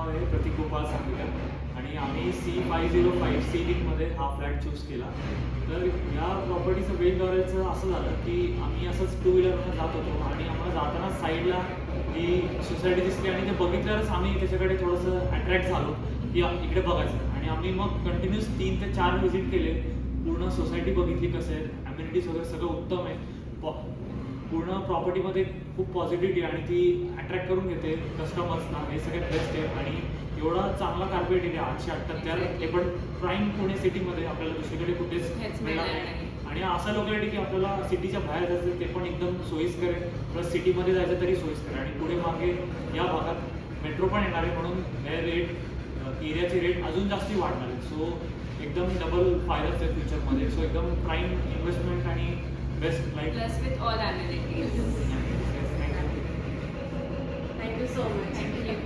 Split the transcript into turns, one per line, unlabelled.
नाव आहे प्रतीक गोपाळ सांगलीकर आणि आम्ही C505 सी लिंकमध्ये हा फ्लॅट चूज केला. तर या प्रॉपर्टीचं वेळ करायचं असं झालं की आम्ही असंच टू व्हीलरनं जात होतो आणि आम्हाला जाताना साईडला ही सोसायटी दिसली आणि ते बघितल्यावरच आम्ही त्याच्याकडे थोडंसं अट्रॅक्ट झालो की इकडे बघायचं आणि आम्ही मग कंटिन्यूस 3 ते 4 व्हिजिट केले. पूर्ण सोसायटी बघितली कसं आहे, ॲम्युनिटीज वगैरे सगळं उत्तम आहे. पूर्ण प्रॉपर्टीमध्ये खूप पॉझिटिव्हिटी आणि ती अट्रॅक्ट करून घेते कस्टमर्सना, हे सगळ्यात बेस्ट आहे. आणि एवढा चांगला कार्पेट आहे 878, ते पण प्राईम पुणे सिटीमध्ये, आपल्याला दुसरीकडे कुठेच मिळणार नाही. आणि असं लोकॅलिटी की आपल्याला सिटीच्या बाहेर जायचं ते पण एकदम सोयीस्कर आहे, प्लस सिटीमध्ये जायचं तरी सोयीस्कर आहे. आणि पुढे मागे या भागात मेट्रो पण येणार आहे, म्हणून हे रेट, एरियाचे रेट अजून जास्ती वाढणार आहेत. सो एकदम डबल फायदाच आहे फ्युचरमध्ये. सो एकदम प्राईम इन्व्हेस्टमेंट आणि best life.
Plus with all amenities.
Thank you.
Thank you so much. Thank you.